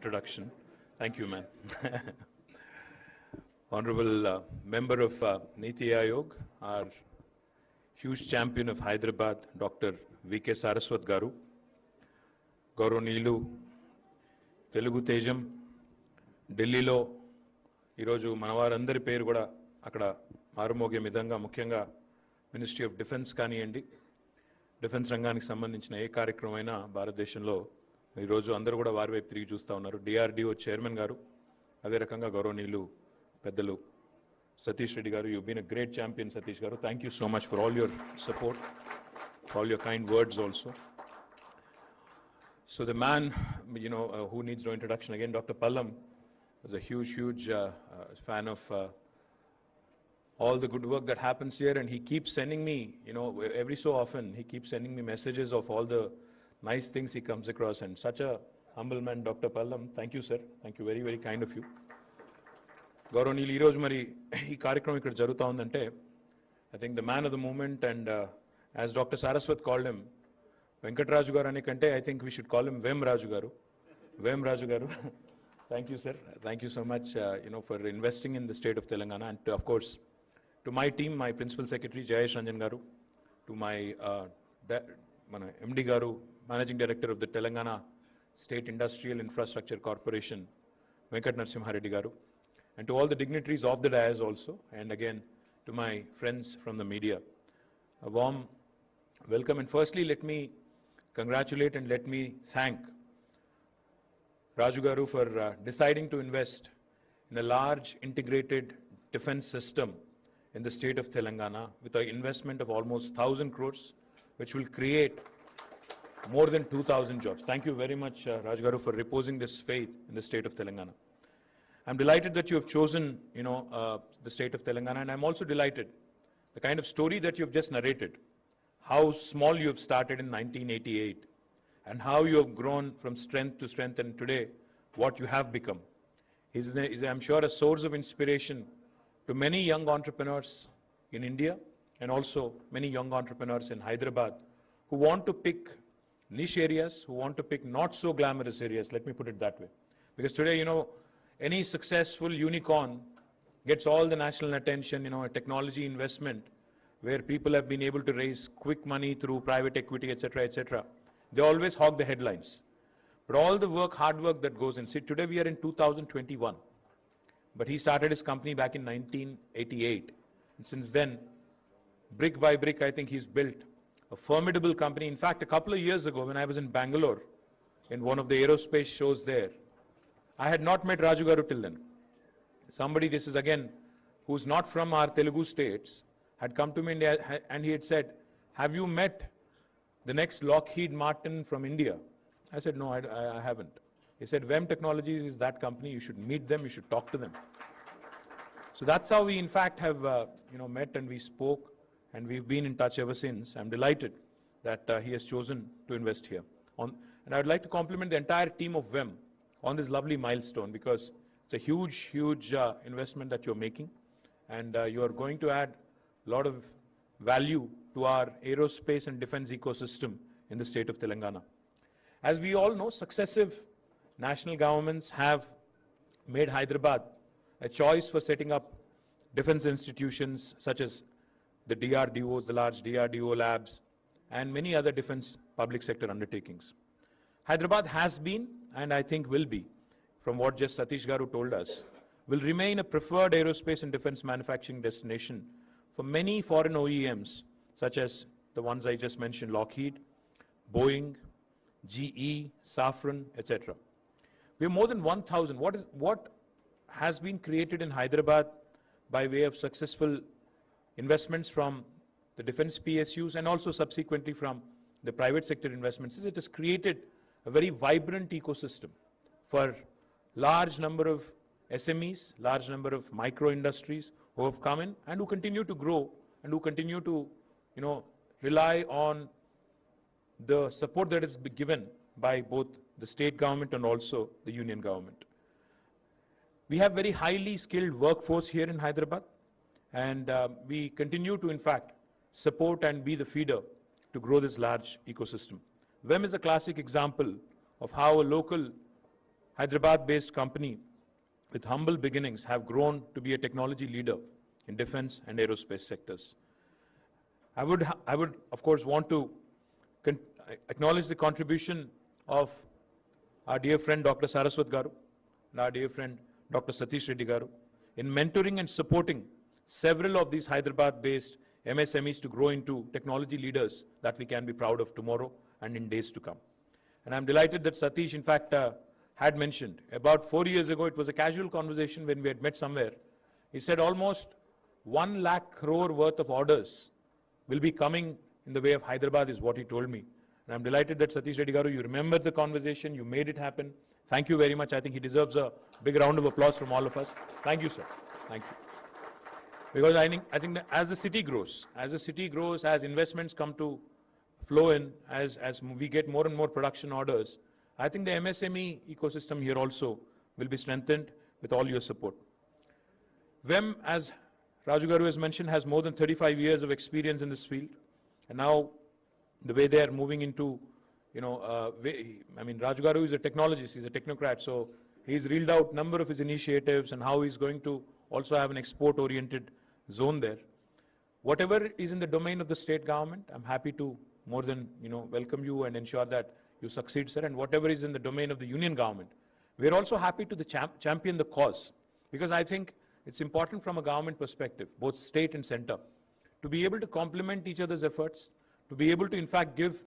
introduction. Thank you, man. Honorable member of Niti Aayog, our huge champion of Hyderabad, Dr. V.K. Saraswat Garu, Gauronilu, Telugu Tejam, ఢిల్లీలో ఈరోజు మనవారందరి పేరు కూడా అక్కడ మారుమోగే విధంగా ముఖ్యంగా మినిస్ట్రీ ఆఫ్ డిఫెన్స్ కానివ్వండి, డిఫెన్స్ రంగానికి సంబంధించిన ఏ కార్యక్రమమైనా భారతదేశంలో ఈరోజు అందరూ కూడా వారి వైపు తిరిగి చూస్తూ ఉన్నారు. డిఆర్డిఓ చైర్మన్ గారు, అదే రకంగా గౌరవనీయులు పెద్దలు సతీష్ రెడ్డి గారు, you been a great champion Satish గారు. Thank you so much for all your support, all your kind words also. So the man, who needs no introduction again, Dr. Pallam, is a huge fan of all the good work that happens here, and he keeps sending me, every so often, he keeps sending me messages of all the nice things he comes across, and such a humble man, Dr. Pallam. Thank you, sir. Thank you, very, very kind of you. Gauronilu, ee roju mari ee కార్యక్రమం ఇక్కడ జరుగుతా ఉందంటే, I think the man of the moment, and as Dr. Saraswat called him, Venkatraju garu ane kante, I think we should call him Vem Raju garu. Vem Raju garu. Thank you, sir. Thank you so much, for investing in the state of Telangana, and of course, to my team, my Principal Secretary Jayesh Ranjan garu, to my MD garu, Managing Director of the Telangana State Industrial Infrastructure Corporation, Venkat Narasimha Reddy garu, and to all the dignitaries of the dais also, and again, to my friends from the media, a warm welcome. And firstly, let me congratulate and let me thank Raju garu for deciding to invest in a large integrated defense system in the state of Telangana with an investment of almost 1,000 crores, which will create more than 2,000 jobs. Thank you very much, Raju garu, for reposing this faith in the state of Telangana. I'm delighted that you have chosen, the state of Telangana, and I'm also delighted the kind of story that you've just narrated, how small you have started in 1988 and how you have grown from strength to strength, and today what you have become is I'm sure, a source of inspiration to many young entrepreneurs in India and also many young entrepreneurs in Hyderabad who want to pick niche areas, who want to pick not so glamorous areas, let me put it that way. Because today, any successful unicorn gets all the national attention, a technology investment where people have been able to raise quick money through private equity, etc., etc. They always hog the headlines. But all the work, hard work that goes in. See, today we are in 2021. But he started his company back in 1988. And since then, brick by brick, I think he's built a formidable company. In fact, a couple of years ago, when I was in Bangalore, in one of the aerospace shows there, I had not met Raju garu till then. Somebody, this is again, who's not from our Telugu states, had come to me and he had said, have you met the next Lockheed Martin from India? I said, no, I haven't. He said, Vem Technologies is that company. You should meet them. You should talk to them. So that's how we, in fact, have met, and we spoke, and we've been in touch ever since. I'm delighted that he has chosen to invest here. And I would like to compliment the entire team of Vem on this lovely milestone, because it's a huge investment that you're making, and you are going to add a lot of value to our aerospace and defense ecosystem in the state of Telangana. As we all know, successive national governments have made Hyderabad a choice for setting up defense institutions such as the DRDOs, the large DRDO labs, and many other defense public sector undertakings. Hyderabad has been, and I think will be, from what just Satish garu told us, will remain a preferred aerospace and defense manufacturing destination for many foreign OEMs, such as the ones I just mentioned, Lockheed, Boeing, GE, Safran, etc. We have more than 1,000. What has been created in Hyderabad by way of successful investments from the defense PSUs and also subsequently from the private sector investments is it has created a very vibrant ecosystem for large number of SMEs, large number of micro industries who have come in and who continue to grow and who continue to, rely on the support that is given by both the state government and also the union government. We have very highly skilled workforce here in Hyderabad, and we continue to, in fact, support and be the feeder to grow this large ecosystem. Vem is a classic example of how a local Hyderabad-based company with humble beginnings have grown to be a technology leader in defense and aerospace sectors. I would, of course, want to acknowledge the contribution of our dear friend Dr. Saraswat Garu and our dear friend Dr. Satish Reddy Garu in mentoring and supporting several of these Hyderabad-based MSMEs to grow into technology leaders that we can be proud of tomorrow and in days to come. And I'm delighted that Satish, in fact, had mentioned about 4 years ago, it was a casual conversation when we had met somewhere. He said almost 1 lakh crore worth of orders will be coming in the way of Hyderabad is what he told me. And I'm delighted that Satish Reddy Garu, you remembered the conversation, you made it happen. Thank you very much. I think he deserves a big round of applause from all of us. Thank you, sir. Thank you. Because I think that as the city grows, as investments come to flow in, as we get more and more production orders, I think the MSME ecosystem here also will be strengthened with all your support. VEM, as Raju Garu has mentioned, has more than 35 years of experience in this field. And now the way they are moving into, Raju Garu is a technologist, he's a technocrat, so he's reeled out a number of his initiatives and how he's going to also have an export-oriented zone there. Whatever is in the domain of the state government, I'm happy to more than welcome you and ensure that you succeed, sir. And whatever is in the domain of the union government, we're also happy to champion the cause, because I think it's important from a government perspective, both state and center, to be able to complement each other's efforts, to be able to in fact give